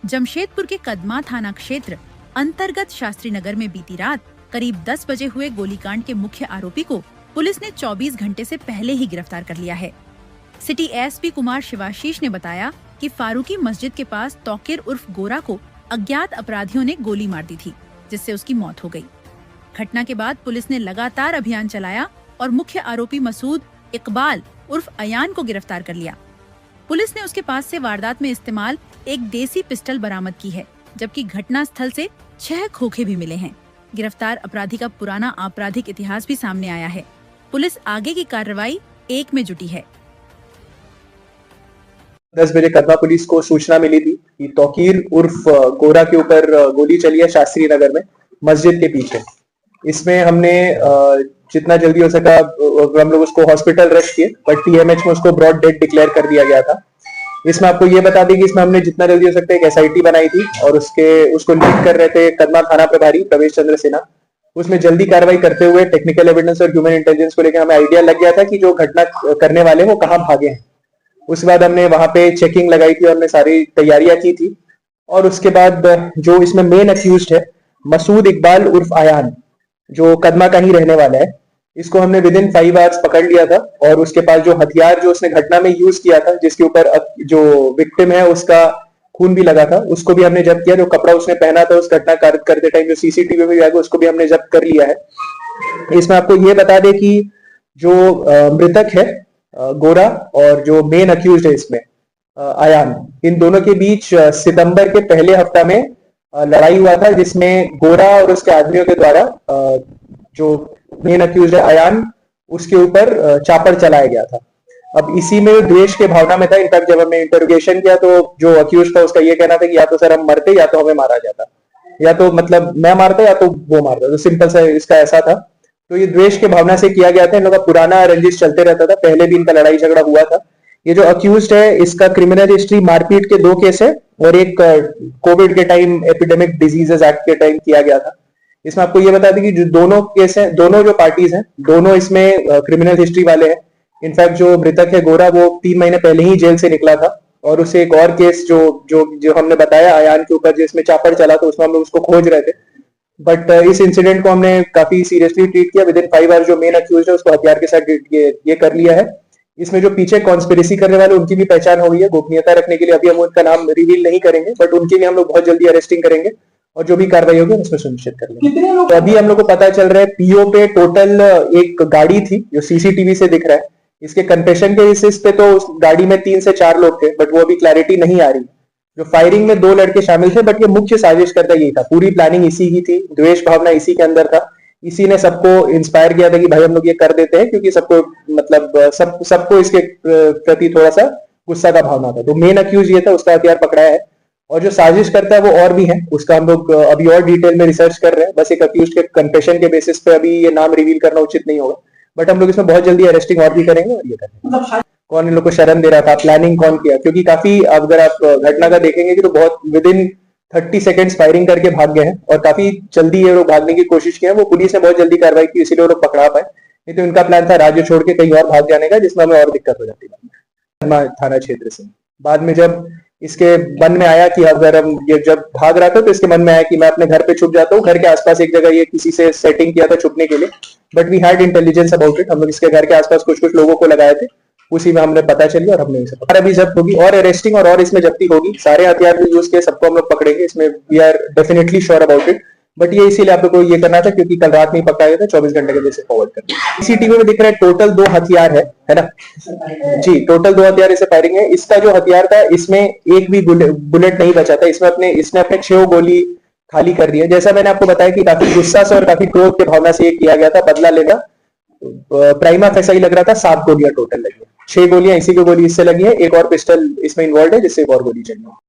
जमशेदपुर के कदमा थाना क्षेत्र अंतर्गत शास्त्री नगर में बीती रात करीब 10 बजे हुए गोलीकांड के मुख्य आरोपी को पुलिस ने 24 घंटे से पहले ही गिरफ्तार कर लिया है। सिटी एसपी कुमार शिवाशीष ने बताया कि फारूकी मस्जिद के पास तौकीर उर्फ गोरा को अज्ञात अपराधियों ने गोली मार दी थी, जिससे उसकी मौत हो गई। घटना के बाद पुलिस ने लगातार अभियान चलाया और मुख्य आरोपी मसूद इकबाल उर्फ अयान को गिरफ्तार कर लिया। पुलिस ने उसके पास से वारदात में इस्तेमाल एक देसी पिस्टल बरामद की है, जबकि घटना स्थल से 6 खोखे भी मिले हैं। गिरफ्तार अपराधी का पुराना आपराधिक इतिहास भी सामने आया है। पुलिस आगे की कार्रवाई एक में जुटी है। 10 बजे कदमा पुलिस को सूचना मिली थी कि तौकीर उर्फ गोरा के ऊपर गोली चली है शास्त्री नगर में मस्जिद के पीछे। इसमें हमने जितना जल्दी हो सका हम लोग उसको हॉस्पिटल रश किए, बट टीएमएच में उसको ब्रॉड डेड डिक्लेयर कर दिया गया था। इसमें आपको ये बता दें कि इसमें हमने जितना जल्दी हो सकता है एक एसआईटी बनाई थी और उसको लीड कर रहे थे कदमा थाना प्रभारी प्रवेश चंद्र सिन्हा। उसमें जल्दी कार्रवाई करते हुए टेक्निकल एविडेंस और ह्यूमन इंटेलिजेंस को लेकर हमें आइडिया लग गया था कि जो घटना करने वाले वो कहाँ भागे हैं। उसके बाद हमने वहां पे चेकिंग लगाई थी और हमने सारी तैयारियां की थी। और उसके बाद जो इसमें मेन अक्यूज्ड है मसूद इकबाल उर्फ अयान, जो कदमा का ही रहने वाला है, इसको हमने विद इन 5 आवर्स पकड़ लिया था। और उसके पास जो हथियार जो उसने घटना में यूज किया था, जिसके ऊपर जो विक्टिम है उसका खून भी लगा था, उसको भी हमने जब्त किया। जो कपड़ा उसने पहना था उस घटना करते टाइम जो सीसीटीवी में भी आएगा उसको भी हमने जब्त कर लिया है। इसमें आपको ये बता दें कि जो मृतक है गोरा और जो मेन अक्यूज्ड है इसमें अयान, इन दोनों के बीच सितंबर के पहले हफ्ता में लड़ाई हुआ था, जिसमें गोरा और उसके आदमियों के द्वारा जो मेन अक्यूज्ड है अयान, उसके ऊपर चापर चलाया गया था। अब इसी में द्वेष के भावना में था। इनफैक्ट जब हमने इंटरोगेशन किया तो जो अक्यूज्ड था उसका ये कहना था कि या तो सर हम मरते या तो हमें मारा जाता, या तो मतलब मैं मारता या तो वो मारता, तो सिंपल सा इसका ऐसा था। तो ये द्वेष के भावना से किया गया था। इन लोगों का पुराना रंजिश चलते रहता था, पहले भी इनका लड़ाई झगड़ा हुआ था। ये जो अक्यूज्ड है इसका क्रिमिनल हिस्ट्री मारपीट के 2 केस है और एक कोविड के टाइम एपिडेमिक डिजीजेस एक्ट के टाइम किया गया था। इसमें आपको ये बता दें कि जो दोनों केस हैं, दोनों जो पार्टीज हैं, दोनों इसमें क्रिमिनल हिस्ट्री वाले हैं। इनफैक्ट जो मृतक है गोरा वो 3 महीने पहले ही जेल से निकला था और उसे एक और केस जो हमने बताया अयान के ऊपर जिसमें चापड़ चला था, उसमें हम लोग उसको खोज रहे थे। बट इस इंसिडेंट को हमने काफी सीरियसली ट्रीट किया। विद इन 5 आवर्स जो मेन अक्यूज्ड है उसको हथियार के साथ ये कर लिया है। इसमें जो पीछे कॉन्स्पिरेसी करने वाले उनकी भी पहचान हो गई है। गोपनीयता रखने के लिए अभी हम उनका नाम रिवील नहीं करेंगे, बट उनकी भी हम लोग बहुत जल्दी अरेस्टिंग करेंगे और जो भी कार्रवाई होगी उसमें सुनिश्चित कर लेंगे। तो अभी हम लोग को पता चल रहा है पीओ पे टोटल एक गाड़ी थी जो सीसीटीवी से दिख रहा है। इसके कन्फेशन के बेसिस पे तो उस गाड़ी में 3 से 4 लोग थे, बट वो अभी क्लैरिटी नहीं आ रही। जो फायरिंग में 2 लड़के शामिल थे, बट ये मुख्य साजिश करता यही था। पूरी प्लानिंग इसी की थी, द्वेष भावना इसी के अंदर था। इसी ने सबको इंस्पायर किया था कि भाई हम लोग ये कर देते हैं, क्योंकि सबको मतलब सबको इसके प्रति थोड़ा सा गुस्सा का भावना था। तो मेन अक्यूज ये था, उसका हथियार पकड़ाया है और जो साजिश करता है वो और भी है, उसका हम लोग अभी और डिटेल में रिसर्च कर रहे हैं। बस एक अक्यूज के कन्फेशन के बेसिस पे अभी ये नाम रिवील करना उचित नहीं होगा, बट हम लोग इसमें बहुत जल्दी अरेस्टिंग और भी करेंगे और ये करेंगे। कौन इन लोग को शरण दे रहा था, प्लानिंग कौन किया, क्योंकि काफी अगर आप घटना का देखेंगे कि तो बहुत विद इन 30 सेकेंड्स फायरिंग करके भाग गए हैं और काफी जल्दी ये लोग भागने की कोशिश की है। वो पुलिस ने बहुत जल्दी कार्रवाई की, इसीलिए वो लोग पकड़ा पाए। नहीं तो इनका प्लान था राज्य छोड़ के कहीं और भाग जाने का, जिसमें हमें और दिक्कत हो जाती है। थाना क्षेत्र से बाद में जब इसके मन में आया कि अगर हम ये जब भाग रहा था तो इसके मन में आया कि मैं अपने घर पे छुप जाता हूँ। घर के आसपास एक जगह ये किसी से सेटिंग किया था छुपने के लिए, but we had intelligence about it. हम लोग इसके घर के आसपास कुछ लोगों को लगाए थे, उसी में हमने पता चली और हमने इसे पकड़ा। अभी जब्त होगी और अरेस्टिंग और इसमें जब्ती होगी। सारे हथियार जो यूज किए सबको हम लोग पकड़ेंगे, इसमें we are definitely sure about it. But ये इसीलिए आप लोग को ये करना था क्योंकि कल रात में ही पकड़ा गया था, 24 घंटे के बेसिस फॉरवर्ड कर। सीसीटीवी में दिख रहा है टोटल 2 हथियार है ना जी, टोटल 2 हथियार इसे फायरिंग है। इसका जो हथियार था इसमें एक भी बुलेट नहीं बचा था। इसने अपने 6 गोली खाली कर दिया। जैसा मैंने आपको बताया कि काफी गुस्सा से और काफी क्रोध की भावना से ये किया गया था, बदला लेना। प्राइमा फेसाई लग रहा था 7 गोलियां टोटल लगी है। 6 गोलियां इसी की गोली इससे लगी है, एक और पिस्टल इसमें इन्वॉल्व है जिससे एक और गोली चली है।